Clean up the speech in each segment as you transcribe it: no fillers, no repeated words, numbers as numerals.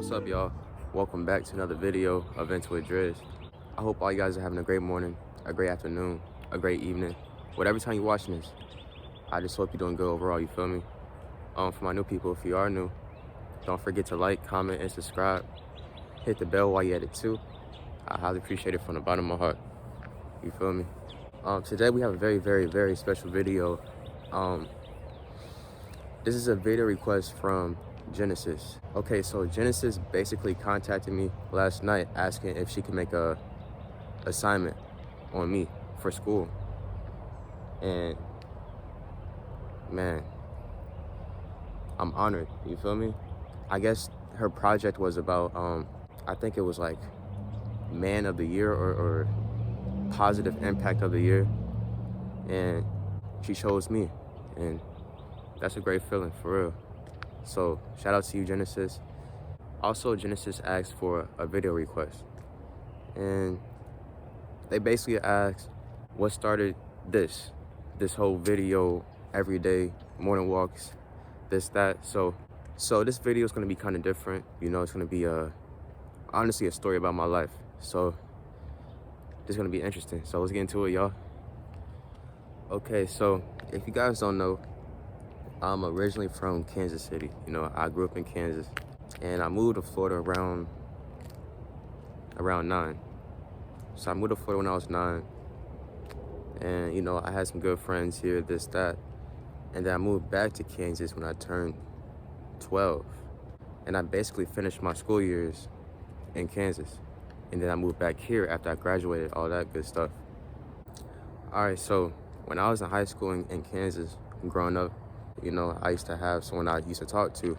What's up, y'all? Welcome back to another video of With Drizzy. I hope all you guys are having a great morning, a great afternoon, a great evening, whatever time you're watching this. I just hope you're doing good overall, you feel me? For my new people, if you are new, don't forget to like, comment, and subscribe. Hit the bell while you're at it too. I highly appreciate it from the bottom of my heart. You feel me? Today we have a very special video. This is a video request from Genesis. Okay, so Genesis basically contacted me last night asking if she could make a assignment on me for school. And man, I'm honored, you feel me? I guess her project was about, I think it was like Man of the Year or Positive Impact of the Year. And she chose me, and that's a great feeling, for real. So shout out to you, Genesis. Also, Genesis asked for a video request, and they basically asked what started this whole video, everyday morning walks, this, that. So this video is gonna be kind of different. You know, it's gonna be honestly a story about my life. So it's gonna be interesting. So let's get into it, y'all. Okay, so if you guys don't know, I'm originally from Kansas City. You know, I grew up in Kansas, and I moved to Florida around 9. So I moved to Florida when I was 9, and you know, I had some good friends here, this, that, and then I moved back to Kansas when I turned 12, and I basically finished my school years in Kansas, and then I moved back here after I graduated, all that good stuff. All right, so when I was in high school in Kansas, growing up, you know, I used to have someone I used to talk to,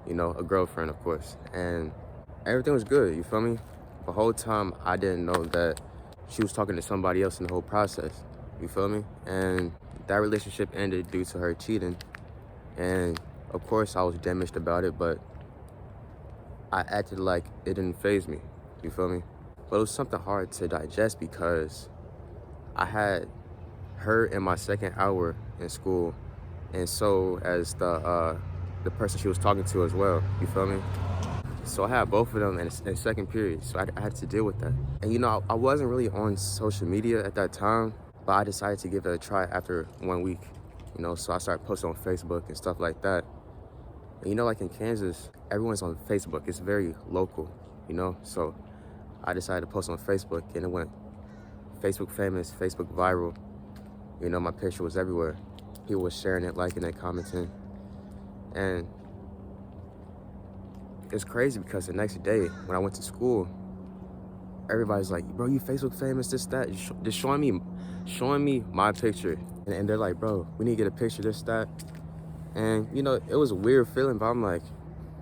you know, a girlfriend, of course, and everything was good, you feel me? The whole time I didn't know that she was talking to somebody else in the whole process, you feel me? And that relationship ended due to her cheating, and of course I was damaged about it, but I acted like it didn't faze me, you feel me? But it was something hard to digest because I had her in my second hour in school, and so as the person she was talking to as well, you feel me? So I had both of them in second period, so I had to deal with that. And you know, I wasn't really on social media at that time, but I decided to give it a try after 1 week, you know, so I started posting on Facebook and stuff like that. And you know, like in Kansas, everyone's on Facebook. It's very local, you know, so I decided to post on Facebook, and it went Facebook famous, Facebook viral. You know, my picture was everywhere. People were sharing it, liking it, commenting. And it's crazy because the next day when I went to school, everybody's like, bro, you Facebook famous, this, that. Just showing me my picture. And they're like, bro, we need to get a picture, this, that. And, you know, it was a weird feeling, but I'm like,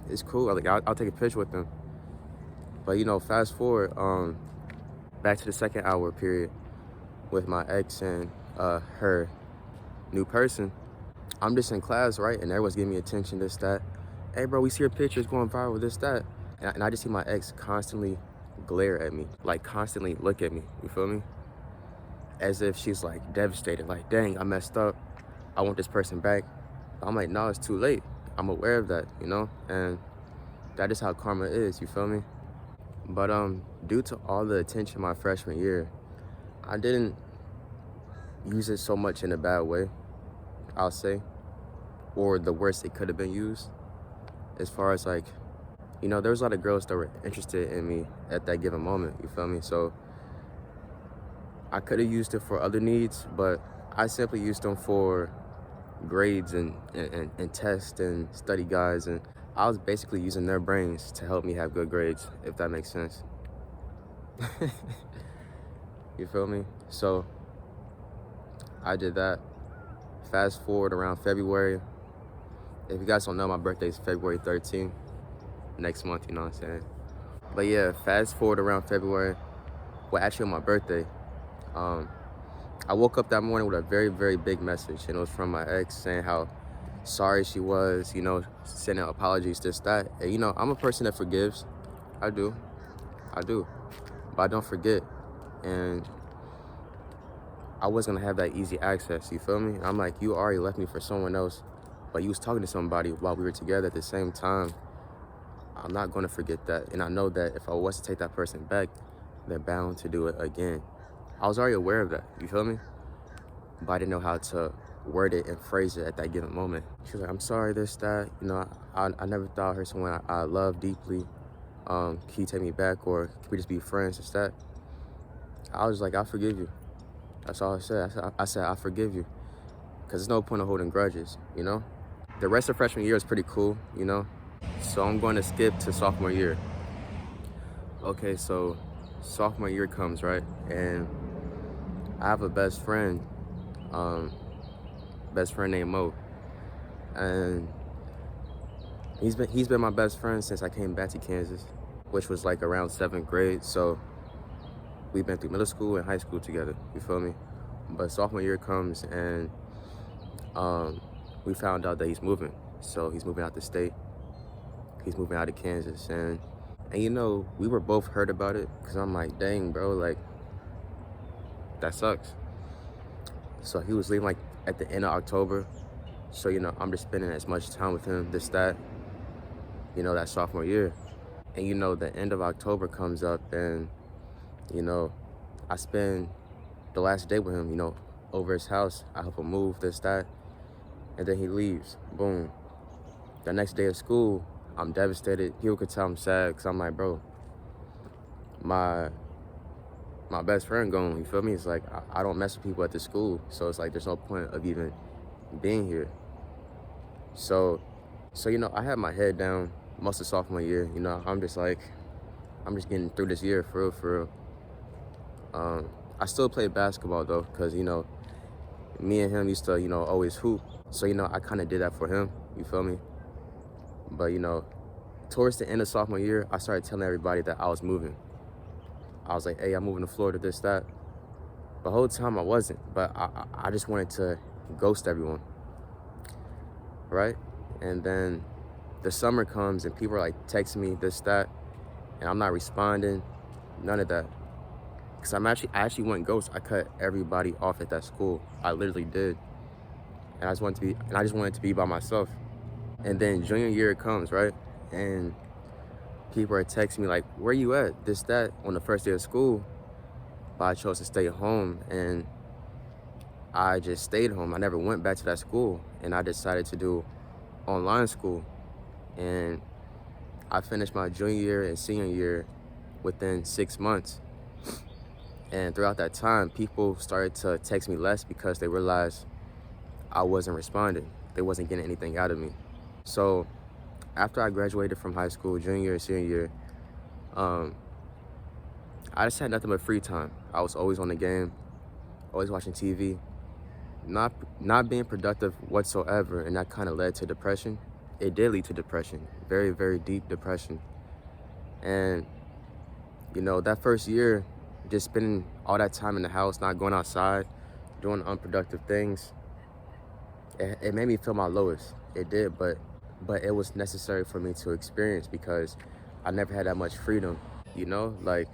it's cool. I'll take a picture with them. But, you know, fast forward, back to the second hour period with my ex and her new person. I'm just in class, right? And everyone's giving me attention, this, that. Hey, bro, we see your pictures going viral, this, that. And I just see my ex constantly glare at me, like constantly look at me, you feel me? As if she's like devastated, like, dang, I messed up. I want this person back. I'm like, no, it's too late. I'm aware of that, you know? And that is how karma is, you feel me? But due to all the attention my freshman year, I didn't use it so much in a bad way, I'll say, or the worst it could have been used. As far as like, you know, there was a lot of girls that were interested in me at that given moment, you feel me? So I could have used it for other needs, but I simply used them for grades and tests and study guides, and I was basically using their brains to help me have good grades, if that makes sense. You feel me? So I did that. Fast forward around February. If you guys don't know, my birthday is February 13th. Next month, you know what I'm saying? But yeah, fast forward around February. Well, actually on my birthday, I woke up that morning with a very big message, and it was from my ex saying how sorry she was, you know, sending apologies, this, that. And you know, I'm a person that forgives. I do. But I don't forget. And I wasn't gonna have that easy access, you feel me? I'm like, you already left me for someone else, but you was talking to somebody while we were together at the same time. I'm not going to forget that. And I know that if I was to take that person back, they're bound to do it again. I was already aware of that, you feel me? But I didn't know how to word it and phrase it at that given moment. She was like, I'm sorry, this, that. You know, I never thought I heard someone I love deeply. Can you take me back, or can we just be friends, this, that? I was like, I forgive you. That's all I said. I said, I forgive you. Because there's no point of holding grudges, you know? The rest of freshman year is pretty cool, you know? So I'm going to skip to sophomore year. Okay, so sophomore year comes, right? And I have a best friend named Mo. And he's been my best friend since I came back to Kansas, which was like around 7th grade. So we've been through middle school and high school together, you feel me? But sophomore year comes, and we found out that he's moving. So he's moving out the state. He's moving out of Kansas. And you know, we were both hurt about it, because I'm like, dang, bro, like, that sucks. So he was leaving like at the end of October. So, you know, I'm just spending as much time with him, this, that, you know, that sophomore year. And, you know, the end of October comes up, and, you know, I spend the last day with him, you know, over his house. I help him move, this, that, and then he leaves. Boom. The next day of school, I'm devastated. People could tell I'm sad, because I'm like, bro, my best friend gone, you feel me? It's like, I don't mess with people at the school, so it's like there's no point of even being here. So you know, I had my head down most of sophomore year. You know, I'm just getting through this year, for real. I still play basketball though, because, you know, me and him used to, you know, always hoop. So, you know, I kind of did that for him, you feel me? But, you know, towards the end of sophomore year, I started telling everybody that I was moving. I was like, hey, I'm moving to Florida, this, that. The whole time I wasn't, but I just wanted to ghost everyone, right? And then the summer comes, and people are like texting me, this, that, and I'm not responding, none of that. Because I actually went ghost. I cut everybody off at that school. I literally did. And I just wanted to be by myself. And then junior year comes, right? And people are texting me like, where you at? This, that, on the first day of school. But I chose to stay home, and I just stayed home. I never went back to that school, and I decided to do online school. And I finished my junior year and senior year within 6 months. And throughout that time, people started to text me less, because they realized I wasn't responding. They wasn't getting anything out of me. So after I graduated from high school, junior year and senior year, I just had nothing but free time. I was always on the game, always watching TV, not being productive whatsoever, and that kind of led to depression. It did lead to depression, very, very deep depression. And, you know, that first year, just spending all that time in the house, not going outside, doing unproductive things, it made me feel my lowest. It did, but it was necessary for me to experience, because I never had that much freedom, you know? Like,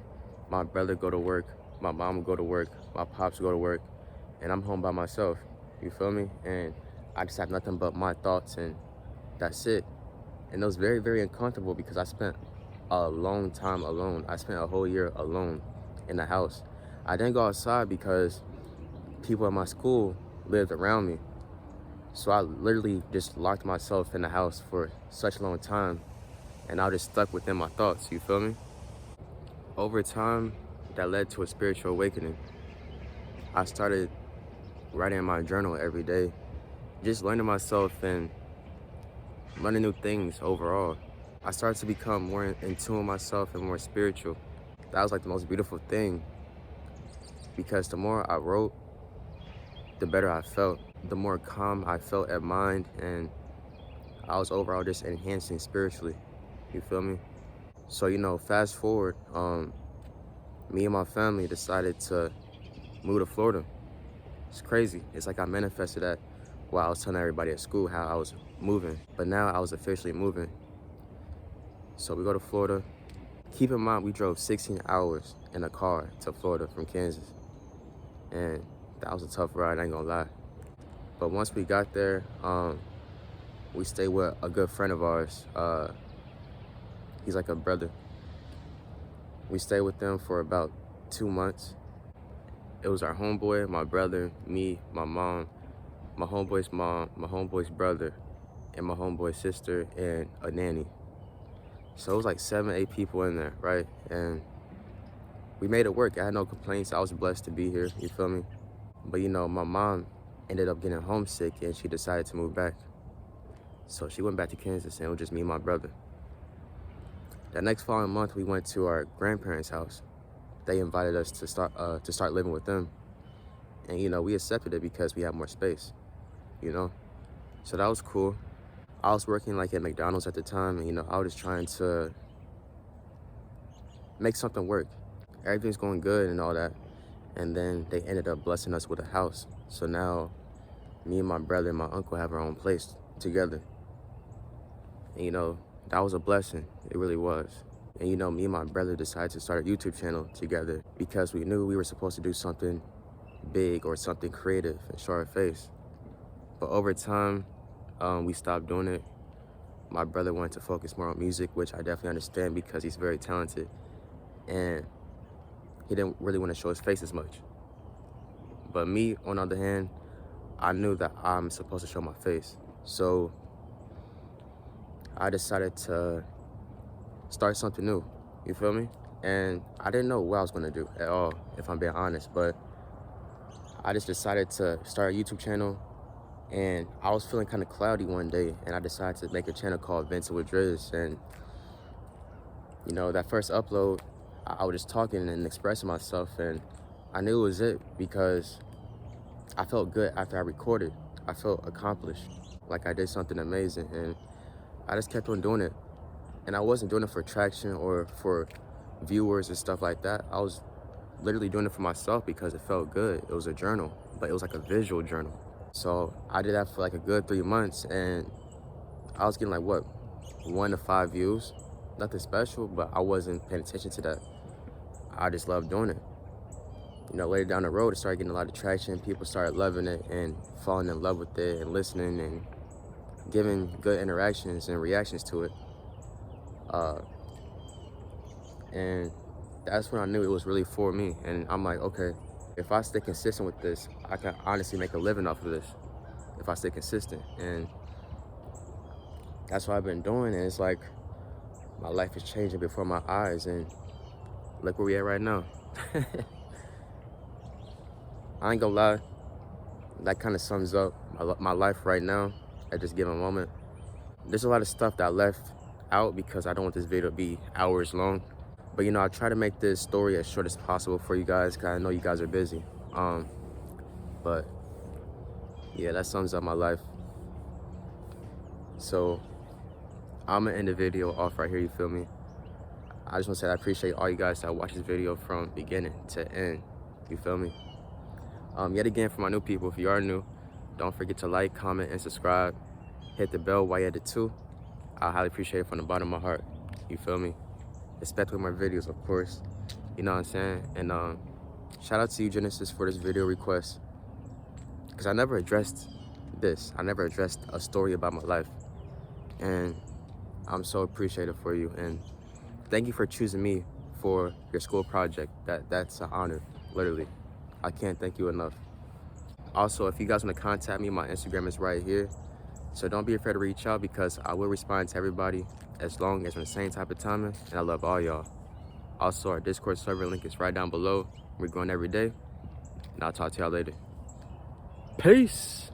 my brother go to work, my mom would go to work, my pops go to work, and I'm home by myself, you feel me? And I just have nothing but my thoughts, and that's it. And it was very, very uncomfortable, because I spent a long time alone. I spent a whole year alone in the house. I didn't go outside because people at my school lived around me. So I literally just locked myself in the house for such a long time, and I was just stuck within my thoughts, you feel me? Over time, that led to a spiritual awakening. I started writing in my journal every day, just learning myself and learning new things overall. I started to become more in tune with myself and more spiritual. That was like the most beautiful thing, because the more I wrote, the better I felt, the more calm I felt at mind, and I was overall just enhancing spiritually, you feel me? So, you know, fast forward, me and my family decided to move to Florida. It's crazy. It's like I manifested that while I was telling everybody at school how I was moving, but now I was officially moving. So we go to Florida. Keep in mind, we drove 16 hours in a car to Florida from Kansas, and that was a tough ride, I ain't gonna lie. But once we got there, we stayed with a good friend of ours. He's like a brother. We stayed with them for about 2 months. It was our homeboy, my brother, me, my mom, my homeboy's mom, my homeboy's brother, and my homeboy's sister, and a nanny. So it was like 7, 8 people in there, right? And we made it work. I had no complaints. I was blessed to be here, you feel me? But you know, my mom ended up getting homesick and she decided to move back. So she went back to Kansas and it was just me and my brother. That next following month, we went to our grandparents' house. They invited us to start living with them. And you know, we accepted it because we had more space, you know? So that was cool. I was working like at McDonald's at the time, and you know, I was just trying to make something work. Everything's going good and all that. And then they ended up blessing us with a house. So now me and my brother and my uncle have our own place together. And you know, that was a blessing. It really was. And you know, me and my brother decided to start a YouTube channel together because we knew we were supposed to do something big or something creative and show our face. But over time, we stopped doing it. My brother wanted to focus more on music, which I definitely understand because he's very talented. And he didn't really want to show his face as much. But me, on the other hand, I knew that I'm supposed to show my face. So I decided to start something new, you feel me? And I didn't know what I was gonna do at all, if I'm being honest, but I just decided to start a YouTube channel, and I was feeling kind of cloudy one day, and I decided to make a channel called Withdrawal. And you know, that first upload, I was just talking and expressing myself, and I knew it was it because I felt good after I recorded. I felt accomplished, like I did something amazing, and I just kept on doing it. And I wasn't doing it for traction or for viewers and stuff like that. I was literally doing it for myself because it felt good. It was a journal, but it was like a visual journal. So I did that for like a good 3 months, and I was getting like, what, 1 to 5 views? Nothing special, but I wasn't paying attention to that. I just loved doing it. You know, later down the road, it started getting a lot of traction. People started loving it and falling in love with it and listening and giving good interactions and reactions to it. And that's when I knew it was really for me. And I'm like, okay, if I stay consistent with this, I can honestly make a living off of this if I stay consistent. And that's what I've been doing. And it's like my life is changing before my eyes, and look where we at right now. I ain't gonna lie, that kind of sums up my life right now at this given moment. There's a lot of stuff that I left out because I don't want this video to be hours long. But you know, I try to make this story as short as possible for you guys because I know you guys are busy. But yeah, that sums up my life. So I'm gonna end the video off right here, you feel me? I just want to say I appreciate all you guys that watch this video from beginning to end, you feel me? Yet again, for my new people, if you are new, don't forget to like, comment, and subscribe. Hit the bell while you're at it too. I highly appreciate it from the bottom of my heart, you feel me? Especially with my videos, of course, you know what I'm saying? And shout out to you, Genesis, for this video request, because I never addressed this. I never addressed a story about my life, and I'm so appreciative for you. And thank you for choosing me for your school project. That's an honor, literally. I can't thank you enough. Also, if you guys want to contact me, my Instagram is right here. So don't be afraid to reach out because I will respond to everybody as long as we're in the same type of timing, and I love all y'all. Also, our Discord server link is right down below. We're growing every day, and I'll talk to y'all later. Peace.